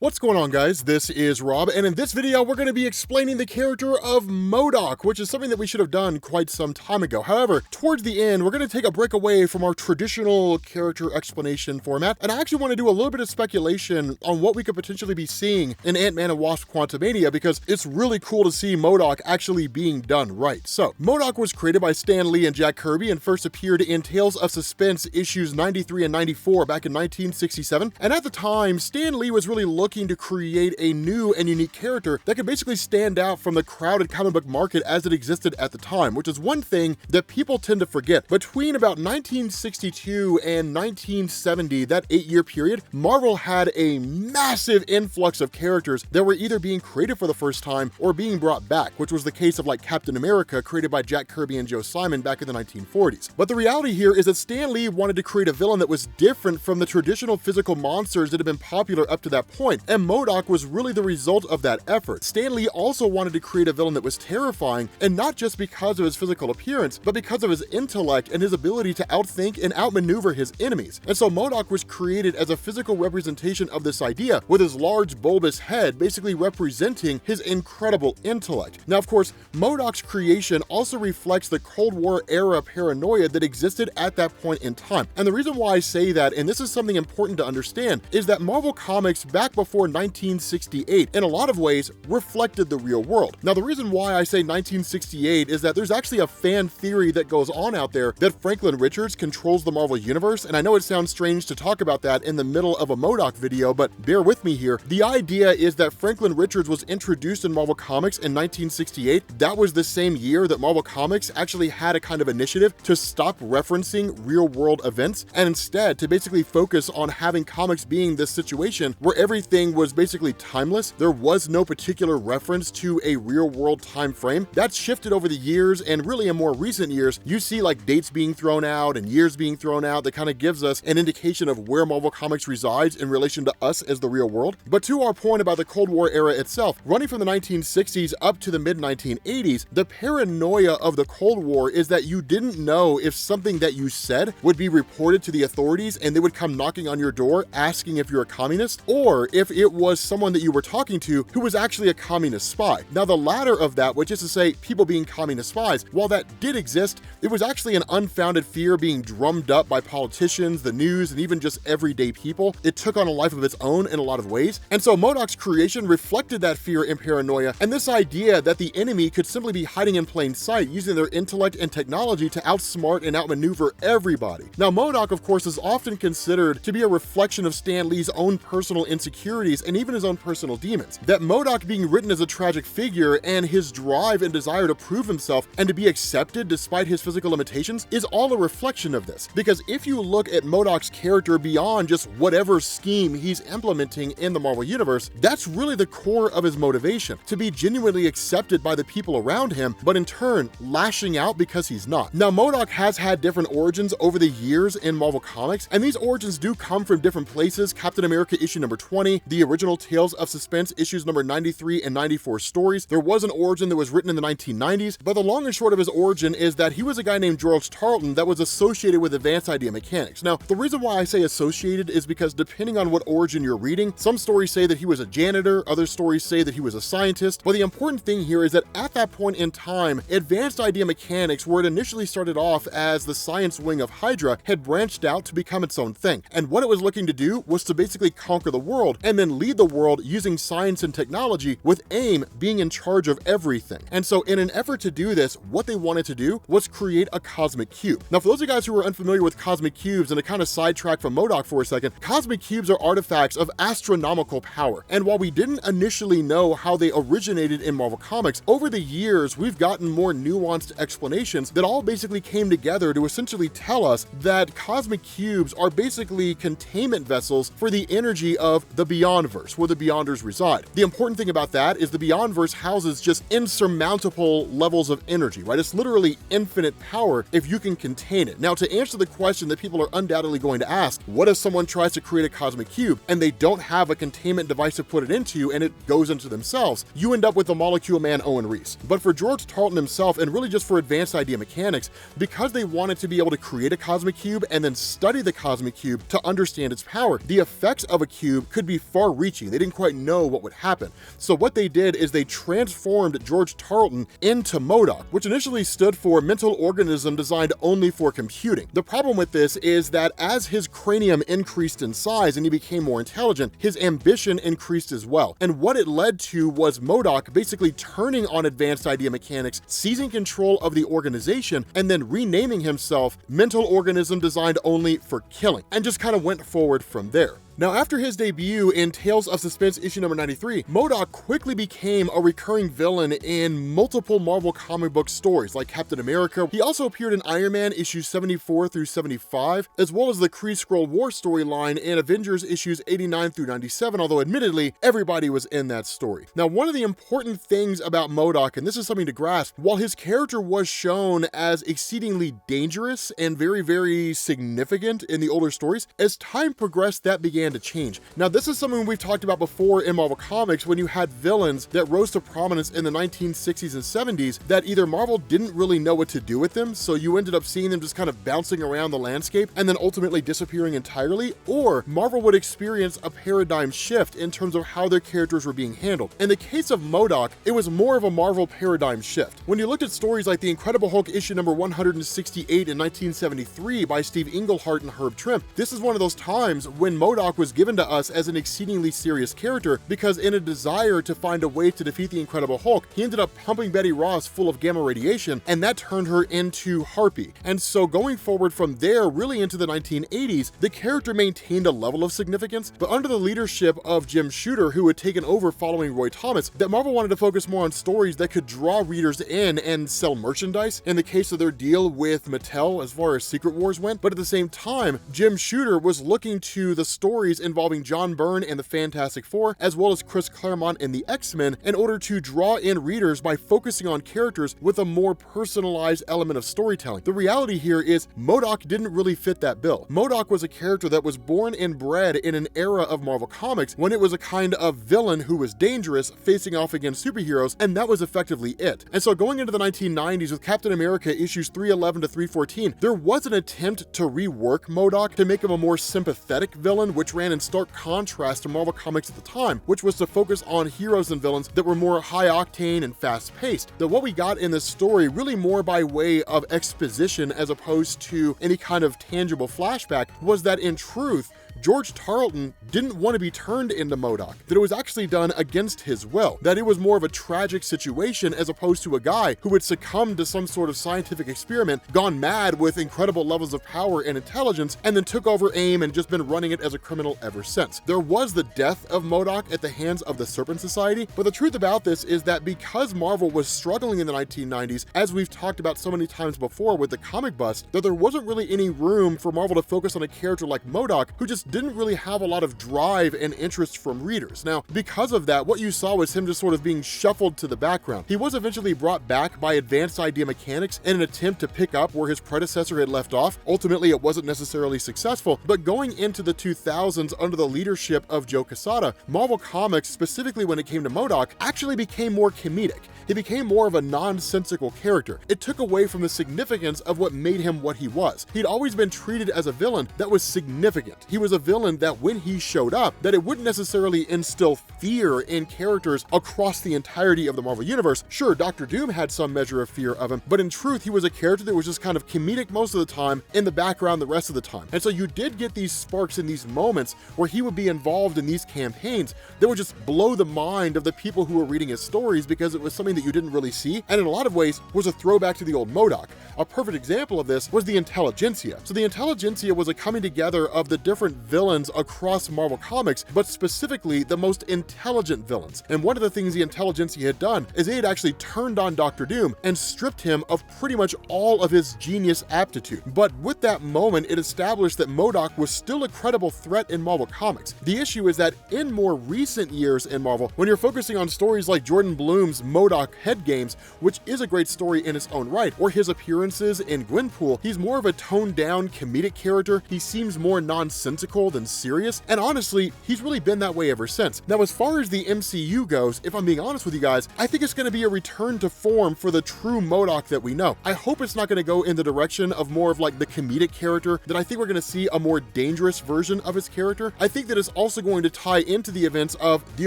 What's going on, guys? This is Rob, and in this video we're going to be explaining the character of M.O.D.O.K, which is something that we should have done quite some time ago. However, towards the end we're going to take a break away from our traditional character explanation format, and I actually want to do a little bit of speculation on what we could potentially be seeing in Ant-Man and Wasp: Quantumania, because it's really cool to see M.O.D.O.K actually being done right. So, M.O.D.O.K was created by Stan Lee and Jack Kirby and first appeared in Tales of Suspense issues 93 and 94 back in 1967, and at the time, Stan Lee was really looking to create a new and unique character that could basically stand out from the crowded comic book market as it existed at the time, which is one thing that people tend to forget. Between about 1962 and 1970, that 8-year period, Marvel had a massive influx of characters that were either being created for the first time or being brought back, which was the case of like Captain America, created by Jack Kirby and Joe Simon back in the 1940s. But the reality here is that Stan Lee wanted to create a villain that was different from the traditional physical monsters that had been popular up to that point, and M.O.D.O.K was really the result of that effort. Stan Lee also wanted to create a villain that was terrifying, and not just because of his physical appearance, but because of his intellect and his ability to outthink and outmaneuver his enemies. And so M.O.D.O.K was created as a physical representation of this idea, with his large bulbous head basically representing his incredible intellect. Now, of course, M.O.D.O.K's creation also reflects the Cold War era paranoia that existed at that point in time. And the reason why I say that, and this is something important to understand, is that Marvel Comics back before 1968 in a lot of ways reflected the real world. Now, the reason why I say 1968 is that there's actually a fan theory that goes on out there that Franklin Richards controls the Marvel Universe, and I know it sounds strange to talk about that in the middle of a M.O.D.O.K video, but bear with me here. The idea is that Franklin Richards was introduced in Marvel Comics in 1968. That was the same year that Marvel Comics actually had a kind of initiative to stop referencing real world events, and instead to basically focus on having comics being this situation where everything was basically timeless. There was no particular reference to a real world time frame. That's shifted over the years, and really in more recent years, you see like dates being thrown out and years being thrown out that kind of gives us an indication of where Marvel Comics resides in relation to us as the real world. But to our point about the Cold War era itself, running from the 1960s up to the mid-1980s, the paranoia of the Cold War is that you didn't know if something that you said would be reported to the authorities and they would come knocking on your door asking if you're a communist, or if it was someone that you were talking to who was actually a communist spy. Now, the latter of that, which is to say people being communist spies, while that did exist, it was actually an unfounded fear being drummed up by politicians, the news, and even just everyday people. It took on a life of its own in a lot of ways. And so M.O.D.O.K's creation reflected that fear and paranoia, and this idea that the enemy could simply be hiding in plain sight using their intellect and technology to outsmart and outmaneuver everybody. Now, M.O.D.O.K, of course, is often considered to be a reflection of Stan Lee's own personal insecurities and even his own personal demons. That M.O.D.O.K being written as a tragic figure and his drive and desire to prove himself and to be accepted despite his physical limitations is all a reflection of this. Because if you look at M.O.D.O.K's character beyond just whatever scheme he's implementing in the Marvel Universe, that's really the core of his motivation, to be genuinely accepted by the people around him, but in turn lashing out because he's not. Now, M.O.D.O.K has had different origins over the years in Marvel Comics, and these origins do come from different places. Captain America issue number 20, the original Tales of Suspense issues number 93 and 94 stories. There was an origin that was written in the 1990s, but the long and short of his origin is that he was a guy named George Tarleton that was associated with advanced idea mechanics. Now, the reason why I say associated is because depending on what origin you're reading, some stories say that he was a janitor, other stories say that he was a scientist, but the important thing here is that at that point in time, advanced idea mechanics, where it initially started off as the science wing of Hydra, had branched out to become its own thing. And what it was looking to do was to basically conquer the world and then lead the world using science and technology, with AIM being in charge of everything. And so in an effort to do this, what they wanted to do was create a cosmic cube. Now, for those of you guys who are unfamiliar with cosmic cubes, and to kind of sidetrack from M.O.D.O.K for a second, cosmic cubes are artifacts of astronomical power. And while we didn't initially know how they originated in Marvel Comics, over the years, we've gotten more nuanced explanations that all basically came together to essentially tell us that cosmic cubes are basically containment vessels for the energy of the Beyondverse, where the Beyonders reside. The important thing about that is the Beyondverse houses just insurmountable levels of energy, right? It's literally infinite power if you can contain it. Now, to answer the question that people are undoubtedly going to ask, what if someone tries to create a cosmic cube and they don't have a containment device to put it into and it goes into themselves? You end up with the Molecule Man Owen Reese. But for George Tarleton himself, and really just for advanced idea mechanics, because they wanted to be able to create a cosmic cube and then study the cosmic cube to understand its power, the effects of a cube could be far-reaching. They didn't quite know what would happen. So what they did is they transformed George Tarleton into MODOK, which initially stood for mental organism designed only for computing. The problem with this is that as his cranium increased in size and he became more intelligent, his ambition increased as well. And what it led to was MODOK basically turning on advanced idea mechanics, seizing control of the organization, and then renaming himself mental organism designed only for killing, and just kind of went forward from there. Now, after his debut in Tales of Suspense issue number 93, MODOK quickly became a recurring villain in multiple Marvel comic book stories like Captain America. He also appeared in Iron Man issues 74 through 75, as well as the Kree-Skrull War storyline in Avengers issues 89 through 97, although admittedly, everybody was in that story. Now, one of the important things about MODOK, and this is something to grasp, while his character was shown as exceedingly dangerous and very, very significant in the older stories, as time progressed, that began to change. Now, this is something we've talked about before in Marvel Comics when you had villains that rose to prominence in the 1960s and 70s that either Marvel didn't really know what to do with them, so you ended up seeing them just kind of bouncing around the landscape and then ultimately disappearing entirely, or Marvel would experience a paradigm shift in terms of how their characters were being handled. In the case of MODOK, it was more of a Marvel paradigm shift. When you looked at stories like The Incredible Hulk issue number 168 in 1973 by Steve Englehart and Herb Trimpe, this is one of those times when MODOK was given to us as an exceedingly serious character because in a desire to find a way to defeat the Incredible Hulk, he ended up pumping Betty Ross full of gamma radiation, and that turned her into Harpy. And so going forward from there, really into the 1980s, the character maintained a level of significance, but under the leadership of Jim Shooter, who had taken over following Roy Thomas, that Marvel wanted to focus more on stories that could draw readers in and sell merchandise, in the case of their deal with Mattel as far as Secret Wars went. But at the same time, Jim Shooter was looking to the stories involving John Byrne and the Fantastic Four, as well as Chris Claremont and the X-Men, in order to draw in readers by focusing on characters with a more personalized element of storytelling. The reality here is MODOK didn't really fit that bill. MODOK was a character that was born and bred in an era of Marvel Comics when it was a kind of villain who was dangerous, facing off against superheroes, and that was effectively it. And so going into the 1990s with Captain America issues 311 to 314, there was an attempt to rework MODOK to make him a more sympathetic villain, which ran in stark contrast to Marvel Comics at the time, which was to focus on heroes and villains that were more high-octane and fast-paced. That what we got in this story really more by way of exposition as opposed to any kind of tangible flashback was that in truth, George Tarleton didn't want to be turned into MODOK, that it was actually done against his will, that it was more of a tragic situation as opposed to a guy who had succumbed to some sort of scientific experiment, gone mad with incredible levels of power and intelligence, and then took over AIM and just been running it as a criminal ever since. There was the death of MODOK at the hands of the Serpent Society, but the truth about this is that because Marvel was struggling in the 1990s, as we've talked about so many times before with the comic bust, that there wasn't really any room for Marvel to focus on a character like MODOK who just didn't really have a lot of drive and interest from readers. Now, because of that, what you saw was him just sort of being shuffled to the background. He was eventually brought back by Advanced Idea Mechanics in an attempt to pick up where his predecessor had left off. Ultimately, it wasn't necessarily successful, but going into the 2000s under the leadership of Joe Quesada, Marvel Comics, specifically when it came to MODOK, actually became more comedic. He became more of a nonsensical character. It took away from the significance of what made him what he was. He'd always been treated as a villain that was significant. He was a villain that when he showed up, that it wouldn't necessarily instill fear in characters across the entirety of the Marvel Universe. Sure, Dr. Doom had some measure of fear of him, but in truth, he was a character that was just kind of comedic most of the time, in the background the rest of the time. And so you did get these sparks in these moments where he would be involved in these campaigns that would just blow the mind of the people who were reading his stories because it was something that you didn't really see, and in a lot of ways was a throwback to the old MODOK. A perfect example of this was the Intelligentsia. So the Intelligentsia was a coming together of the different villains across Marvel Comics, but specifically the most intelligent villains. And one of the things the Intelligentsia had done is they had actually turned on Dr. Doom and stripped him of pretty much all of his genius aptitude. But with that moment, it established that MODOK was still a credible threat in Marvel Comics. The issue is that in more recent years in Marvel, when you're focusing on stories like Jordan Bloom's MODOK Head Games, which is a great story in its own right, or his appearances in Gwenpool, he's more of a toned down comedic character. He seems more nonsensical whimsical than serious, and honestly, he's really been that way ever since. Now, as far as the MCU goes, if I'm being honest with you guys, I think it's going to be a return to form for the true MODOK that we know. I hope it's not going to go in the direction of more of like the comedic character, that I think we're going to see a more dangerous version of his character. I think that it's also going to tie into the events of the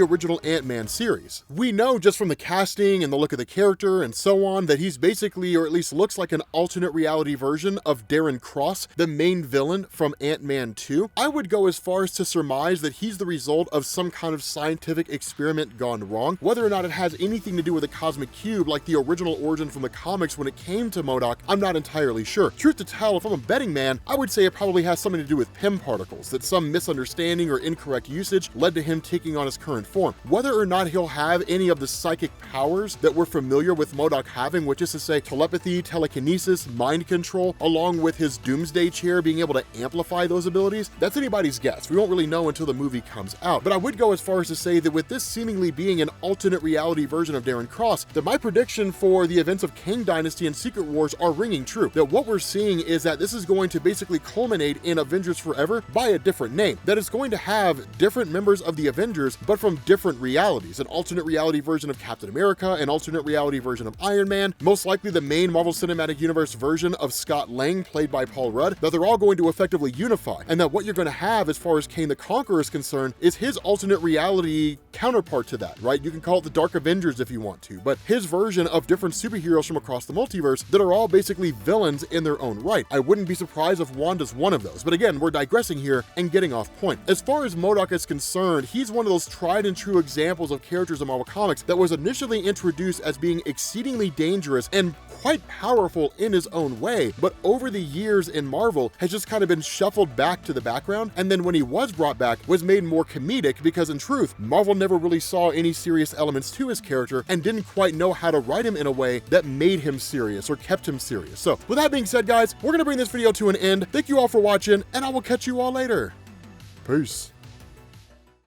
original Ant-Man series. We know just from the casting and the look of the character and so on that he's basically, or at least looks like, an alternate reality version of Darren Cross, the main villain from Ant-Man 2. I would go as far as to surmise that he's the result of some kind of scientific experiment gone wrong. Whether or not it has anything to do with the cosmic cube like the original origin from the comics when it came to MODOK, I'm not entirely sure. Truth to tell, if I'm a betting man, I would say it probably has something to do with PIM particles, that some misunderstanding or incorrect usage led to him taking on his current form. Whether or not he'll have any of the psychic powers that we're familiar with MODOK having, which is to say telepathy, telekinesis, mind control, along with his doomsday chair being able to amplify those abilities, that's anybody's guess. We won't really know until the movie comes out. But I would go as far as to say that with this seemingly being an alternate reality version of Darren Cross, that my prediction for the events of Kang Dynasty and Secret Wars are ringing true. That what we're seeing is that this is going to basically culminate in Avengers Forever by a different name. That it's going to have different members of the Avengers, but from different realities. An alternate reality version of Captain America, an alternate reality version of Iron Man, most likely the main Marvel Cinematic Universe version of Scott Lang, played by Paul Rudd, that they're all going to effectively unify. And that what you're going to have as far as Kang the Conqueror is concerned is his alternate reality counterpart to that, right? You can call it the Dark Avengers if you want to, but his version of different superheroes from across the multiverse that are all basically villains in their own right. I wouldn't be surprised if Wanda's one of those, but again, we're digressing here and getting off point. As far as MODOK is concerned, he's one of those tried and true examples of characters in Marvel Comics that was initially introduced as being exceedingly dangerous and quite powerful in his own way, but over the years in Marvel has just kind of been shuffled back to the background, and then when he was brought back was made more comedic because in truth, Marvel never really saw any serious elements to his character and didn't quite know how to write him in a way that made him serious or kept him serious. So with that being said, guys, we're gonna bring this video to an end. Thank you all for watching, and I will catch you all later. Peace.